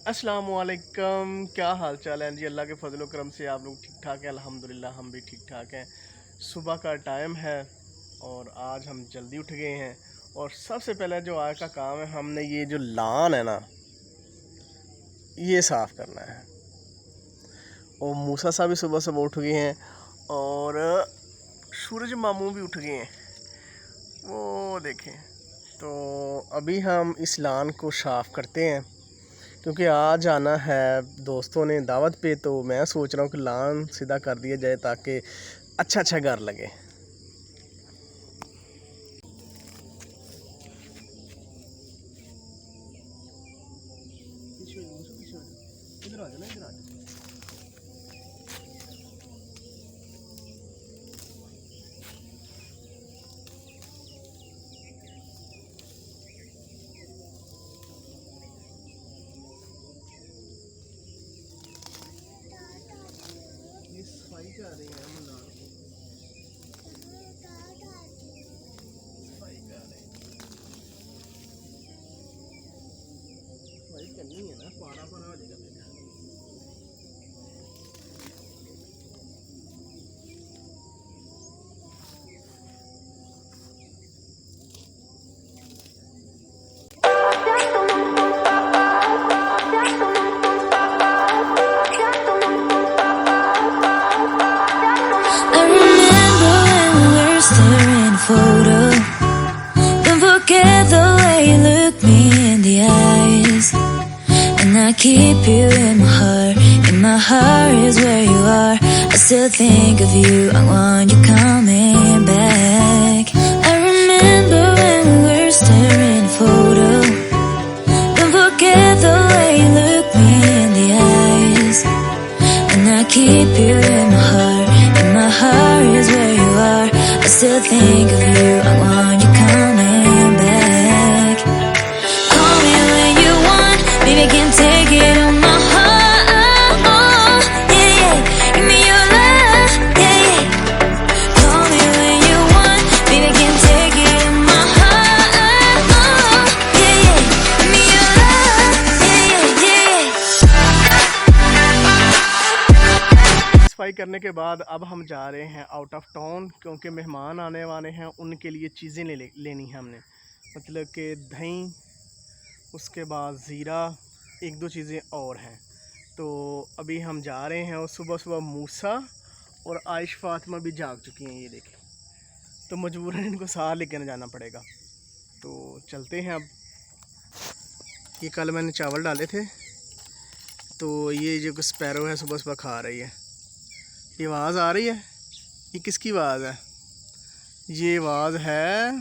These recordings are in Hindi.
अस्सलामुअलैकुम, क्या हाल चाल है जी। अल्लाह के फजल करम से आप लोग ठीक ठाक हैं? अल्हम्दुलिल्लाह हम भी ठीक ठाक हैं। सुबह का टाइम है और आज हम जल्दी उठ गए हैं। और सबसे पहले जो आज का काम है, हमने ये जो लान है ना, ये साफ़ करना है। और मूसा साहब भी सुबह सुबह उठ गए हैं और सूरज मामू भी उठ गए हैं, वो देखें। तो अभी हम इस लान को साफ़ करते हैं क्योंकि आज आना है दोस्तों ने दावत पे। तो मैं सोच रहा हूँ कि लान सीधा कर दिया जाए ताकि अच्छा घर लगे। इधर आ जाना, इधर आ जाना। ये सफाई कर रहे हैं हम लान की, सफाई कर रहे हैं। सफाई करनी है ना, पारा पारा हो जाएगा बेटा। Photo. Don't forget the way you look me in the eyes. And I keep you in my heart. And my heart is where you are. I still think of you. I want you coming back. I remember when we were staring photo. Don't forget the way you look me in the eyes. And I keep you in my heart. And my heart is where you are. I still think of you, I want you coming back. Call me when you want, baby I can't take it on my heart. Yeah, yeah, give me your love, yeah, yeah. Call me when you want, baby I can't take it on my heart. Yeah, yeah, give me your love, yeah, yeah, yeah. सफाई करने के बाद अब हम जा रहे हैं आउट ऑफ टाउन क्योंकि मेहमान आने वाले हैं। उनके लिए चीज़ें लेनी है हमने, मतलब कि दही, उसके बाद ज़ीरा, एक दो चीज़ें और हैं। तो अभी हम जा रहे हैं और सुबह सुबह मूसा और आयश फातिमा भी जाग चुकी हैं, ये देखें। तो मजबूरन इनको साथ लेकर जाना पड़ेगा। तो चलते हैं अब। ये कल मैंने चावल डाले थे, तो ये जो स्पैरो है सुबह सुबह खा रही है। ये आवाज़ आ रही है, ये किसकी आवाज़ है? ये आवाज़ है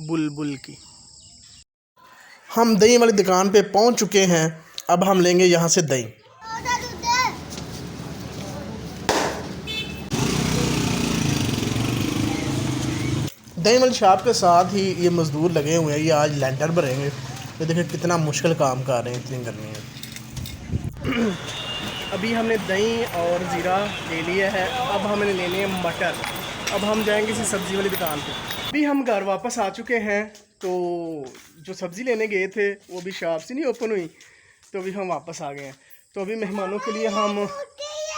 बुलबुल की। हम दही वाली दुकान पे पहुंच चुके हैं। अब हम लेंगे यहाँ से दही। दही वाली शॉप के साथ ही ये मज़दूर लगे हुए हैं, ये आज लेंटर भरेंगे। ये देखिए कितना मुश्किल काम कर रहे हैं इतनी गर्मी में। अभी हमने दही और ज़ीरा ले लिया है, अब हमने लेने हैं मटर। अब हम जाएंगे इसी सब्ज़ी वाली दुकान पे। अभी हम घर वापस आ चुके हैं। तो जो सब्ज़ी लेने गए थे वो भी शॉप से नहीं ओपन हुई, तो अभी हम वापस आ गए हैं। तो अभी मेहमानों के लिए हम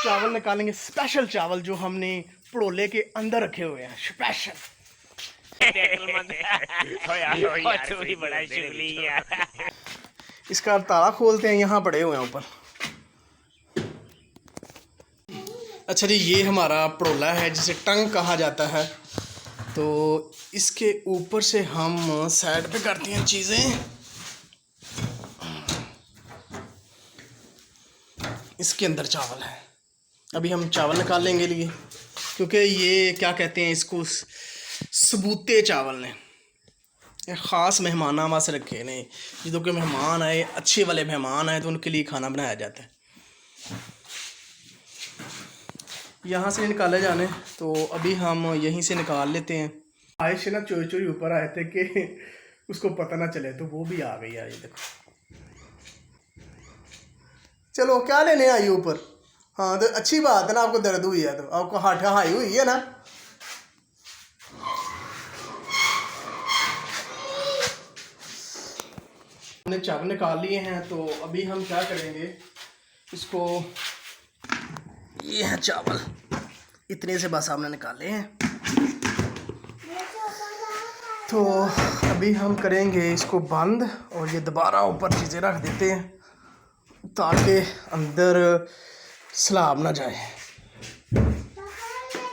चावल निकालेंगे, स्पेशल चावल जो हमने पड़ोले के अंदर रखे हुए हैं, स्पेशल। इसका ताला खोलते हैं, यहाँ पड़े हुए हैं ऊपर। अच्छा जी, ये हमारा पड़ोला है जिसे टंग कहा जाता है। तो इसके ऊपर से हम साइड पे करते हैं चीज़ें। इसके अंदर चावल है। अभी हम चावल निकाल लेंगे लिए, क्योंकि ये क्या कहते हैं इसको, सबूते चावल ने ख़ास मेहमान वास्ते रखे ने। जो कि मेहमान आए, अच्छे वाले मेहमान आए, तो उनके लिए खाना बनाया जाता है। यहाँ से निकाले जाने, तो अभी हम यहीं से निकाल लेते हैं। आयश ना चोरी चोरी ऊपर आए थे कि उसको पता ना चले, तो वो भी आ गई है। ये देखो, चलो क्या लेने आई ऊपर? हाँ तो अच्छी बात है ना, आपको दर्द हुई है तो आपको हाई हुई है ना। हमने चावल निकाल लिए हैं, तो अभी हम क्या करेंगे, इसको, ये है चावल, इतने से बस हमने निकाले हैं। तो अभी हम करेंगे इसको बंद और ये दोबारा ऊपर चीज़ें रख देते हैं ताकि अंदर सलाब ना जाए।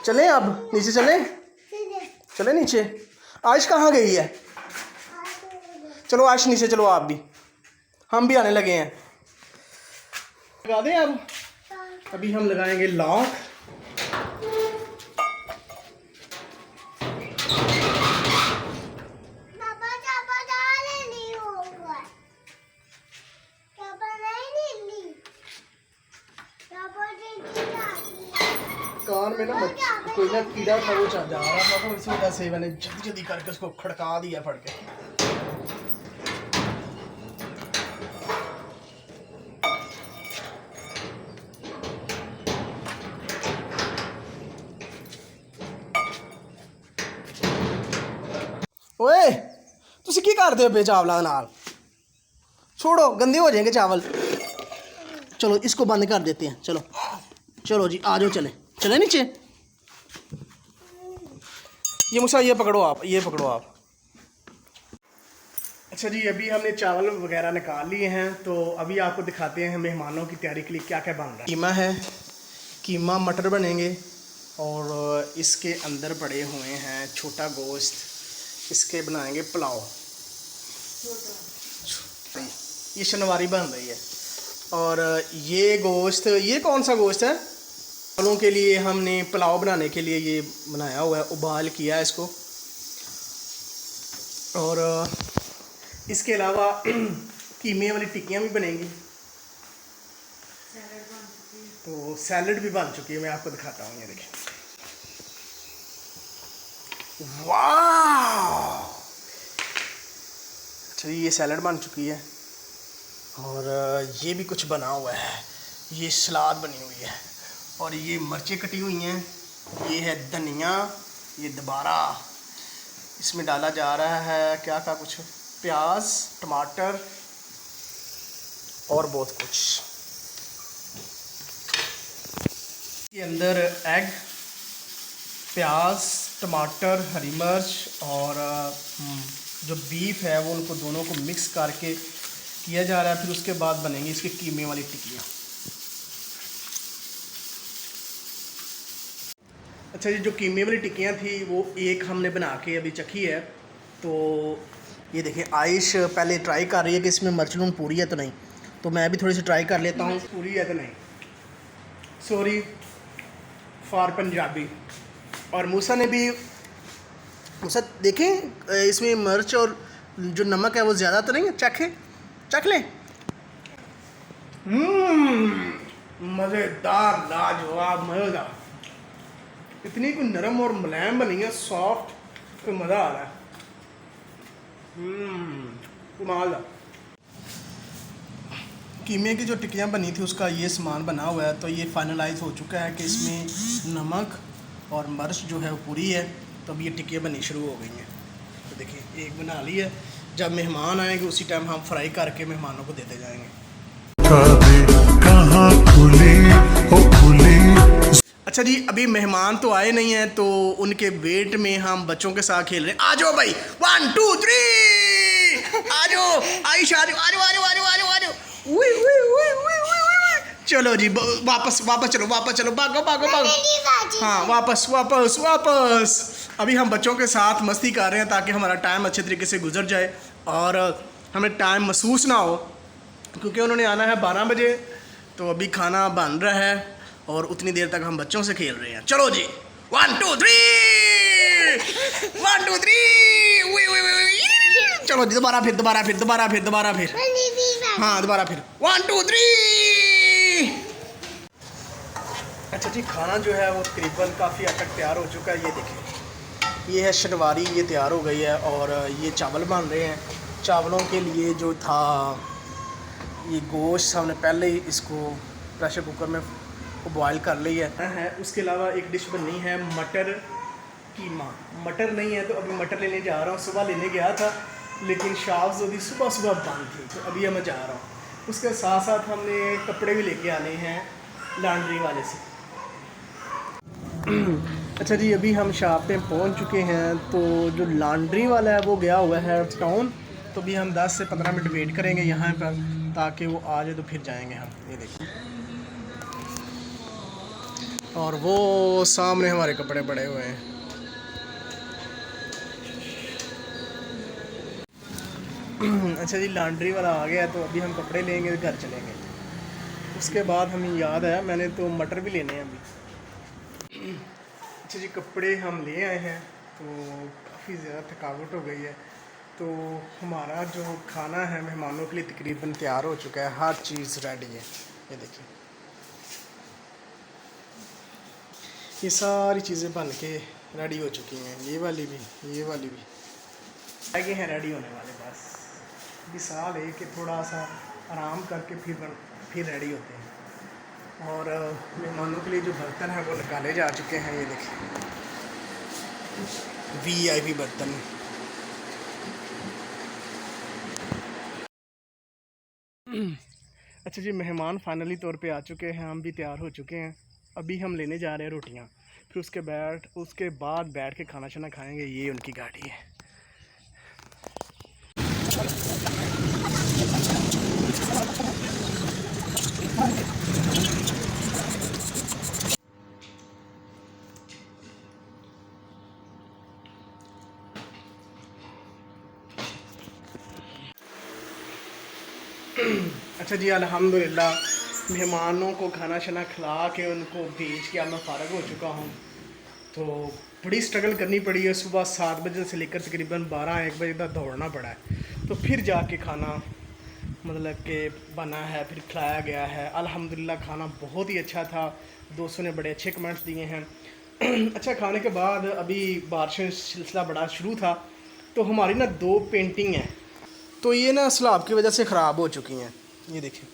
चलें अब नीचे चले नीचे। आयश कहाँ गई है? चलो आयश नीचे चलो, आप भी, हम भी आने लगे हैं। लगा दें अब। अभी हम लगाएंगे लॉक। कान में ना कोई ना कीड़ा था, वो जा रहा था, तो इस वजह से मैंने जल्दी जल्दी करके उसको खड़का दिया फट के। ओए तुसी की करते हो बे चावलों नाल? छोड़ो, गंदे हो जाएंगे चावल। चलो इसको बंद कर देते हैं। चलो चलो जी, आ जाओ, चले नीचे। ये मूसा ये पकड़ो आप, ये पकड़ो आप। अच्छा जी, अभी हमने चावल वगैरह निकाल लिए हैं, तो अभी आपको दिखाते हैं मेहमानों की तैयारी के लिए क्या क्या बन रहा है। कीमा है, कीमा मटर बनेंगे, और इसके अंदर पड़े हुए हैं छोटा गोश्त, इसके बनाएंगे पुलाव। ये शनवारी बन रही है। और ये गोश्त, ये कौन सा गोश्त है? चावलों के लिए हमने पुलाव बनाने के लिए ये बनाया हुआ है, उबाल किया है इसको। और इसके अलावा कीमे वाली टिक्कियाँ भी बनेंगी, तो सैलड भी बन चुकी है, मैं आपको दिखाता हूँ। ये देखिए, वाह! अच्छा ये सैलड बन चुकी है, और ये भी कुछ बना हुआ है, ये सलाद बनी हुई है, और ये मिर्चें कटी हुई हैं, ये है धनिया, ये दोबारा इसमें डाला जा रहा है क्या कुछ प्याज, टमाटर और बहुत कुछ। के अंदर एग, प्याज, टमाटर, हरी मिर्च और जो बीफ है वो, उनको दोनों को मिक्स करके किया जा रहा है। फिर उसके बाद बनेंगी इसके कीमे वाली टिक्कियाँ। अच्छा जी, जो कीमे वाली टिक्कियाँ थी वो एक हमने बना के अभी चखी है। तो ये देखिए, आयश पहले ट्राई कर रही है कि इसमें मिर्च नून पूरी है तो नहीं, तो मैं भी थोड़ी सी ट्राई कर लेता हूँ पूरी है तो नहीं। Sorry for Punjabi. और मूसा ने भी, मूसा देखें इसमें मिर्च और जो नमक है वो ज़्यादा तो नहीं है, चख लें। मज़ेदार, लाजवाब, मज़ेदार। इतनी कोई नरम और मुलायम बनी है, सॉफ्ट, कोई मज़ा आ रहा है। कमाल। कीमे की जो टिक्कियाँ बनी थी उसका ये सामान बना हुआ है, तो ये फाइनलाइज हो चुका है कि इसमें नमक और मिर्च जो है वो पूरी है। तो अब ये टिक्कियाँ बननी शुरू हो गई हैं। तो देखिए, एक बना ली है, जब मेहमान आएंगे उसी टाइम हम फ्राई करके मेहमानों को देते जाएंगे। अच्छा जी, अभी मेहमान तो आए नहीं हैं, तो उनके वेट में हम बच्चों के साथ खेल रहे हैं। आ जाओ भाई, 1 2 3, आ जाओ आयशा, आ जाओ। चलो जी, वापस चलो, भागो। हाँ, वापस। अभी हम बच्चों के साथ मस्ती कर रहे हैं ताकि हमारा टाइम अच्छे तरीके से गुजर जाए और हमें टाइम महसूस ना हो, क्योंकि उन्होंने आना है 12 बजे। तो अभी खाना बन रहा है और उतनी देर तक हम बच्चों से खेल रहे हैं। चलो जी, 1 2 3, 1 2 3। चलो जी, दोबारा फिर। हाँ, दोबारा फिर 1 2 3। अच्छा जी, खाना जो है वो तकरीबन काफ़ी हद तक तैयार हो चुका है। ये देखिए, ये है शनवारी, ये तैयार हो गई है। और ये चावल बन रहे हैं। चावलों के लिए जो था ये गोश्त, हमने पहले ही इसको प्रेशर कुकर में बॉयल कर लिया है। उसके अलावा एक डिश बननी है मटर कीमा। मटर नहीं है तो अभी मटर लेने जा रहा हूँ। सुबह लेने गया था लेकिन शॉप जो थी सुबह सुबह बंद थी, तो अभी मैं जा रहा हूँ। उसके साथ साथ हमने कपड़े भी लेके आने हैं लॉन्ड्री वाले से। अच्छा जी, अभी हम शॉप पे पहुँच चुके हैं। तो जो लॉन्ड्री वाला है वो गया हुआ है टाउन, तो अभी हम 10 से 15 मिनट वेट करेंगे यहाँ पर ताकि वो आ जाए, तो फिर जाएंगे हम। ये देखिए, और वो सामने हमारे कपड़े पड़े हुए हैं। अच्छा जी, लॉन्ड्री वाला आ गया, तो अभी हम कपड़े लेंगे, घर चलेंगे। उसके बाद हमें याद आया मैंने तो मटर भी लेने हैं अभी। अच्छा जी, कपड़े हम ले आए हैं, तो काफ़ी ज़्यादा थकावट हो गई है। तो हमारा जो खाना है मेहमानों के लिए तकरीबन तैयार हो चुका है, हर चीज़ रेडी है। ये देखिए, ये सारी चीज़ें बन के रेडी हो चुकी हैं। ये वाली भी आगे हैं रेडी होने वाले। बस विशाल है कि थोड़ा सा आराम करके फिर रेडी होते हैं। और मेहमानों के लिए जो बर्तन है वो निकाले जा चुके हैं। ये देखिए, VIP बर्तन। अच्छा जी, मेहमान फाइनली तौर पे आ चुके हैं, हम भी तैयार हो चुके हैं। अभी हम लेने जा रहे हैं रोटियां, फिर उसके बाद बैठ के खाना शाना खाएंगे। ये उनकी गाड़ी है। अच्छा जी, अल्हम्दुलिल्लाह मेहमानों को खाना शाना खिला के उनको भेज के अब मैं फ़ारग हो चुका हूँ। तो बड़ी स्ट्रगल करनी पड़ी है, सुबह 7 बजे से लेकर तकरीबन 12-1 बजे तक दौड़ना पड़ा है। तो फिर जाके खाना मतलब कि बना है, फिर खिलाया गया है। अल्हम्दुलिल्लाह खाना बहुत ही अच्छा था, दोस्तों ने बड़े अच्छे कमेंट्स दिए हैं। अच्छा, खाने के बाद अभी बारिश सिलसिला बड़ा शुरू था, तो हमारी ना 2 पेंटिंग हैं, तो ये ना सैलाब की वजह से ख़राब हो चुकी हैं। ये देखिए,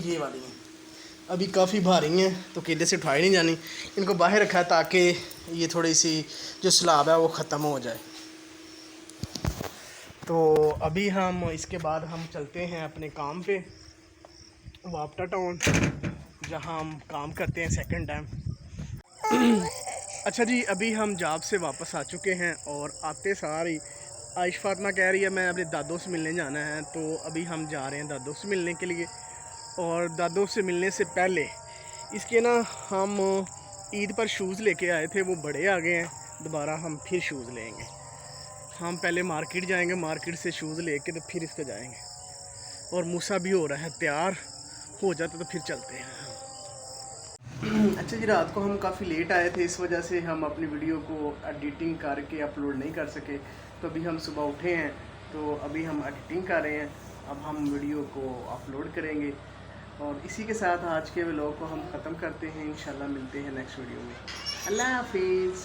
ये वाली हैं, अभी काफ़ी भारी हैं, तो केले से उठाई नहीं जानी। इनको बाहर रखा है ताकि ये थोड़ी सी जो सैलाब है वो ख़त्म हो जाए। तो अभी हम इसके बाद हम चलते हैं अपने काम पे, वापटा टाउन, जहाँ हम काम करते हैं सेकंड टाइम। अच्छा जी, अभी हम जॉब से वापस आ चुके हैं, और आते सार ही आयश फातिमा कह रही है मैं अपने दादों से मिलने जाना है। तो अभी हम जा रहे हैं दादों से मिलने के लिए। और दादों से मिलने से पहले इसके ना हम ईद पर शूज़ लेके आए थे, वो बड़े आ गए हैं, दोबारा हम फिर शूज़ लेंगे। हम पहले मार्केट जाएंगे, मार्केट से शूज़ लेके तो फिर इस पर जाएंगे। और मूसा भी हो रहा है तैयार, हो जाता तो फिर चलते हैं। अच्छा जी, रात को हम काफ़ी लेट आए थे, इस वजह से हम अपनी वीडियो को एडिटिंग करके अपलोड नहीं कर सके। तो अभी हम सुबह उठे हैं, तो अभी हम एडिटिंग कर रहे हैं, अब हम वीडियो को अपलोड करेंगे। और इसी के साथ आज के व्लॉग को हम ख़त्म करते हैं। इंशाल्लाह मिलते हैं नेक्स्ट वीडियो में। अल्लाह हाफिज़।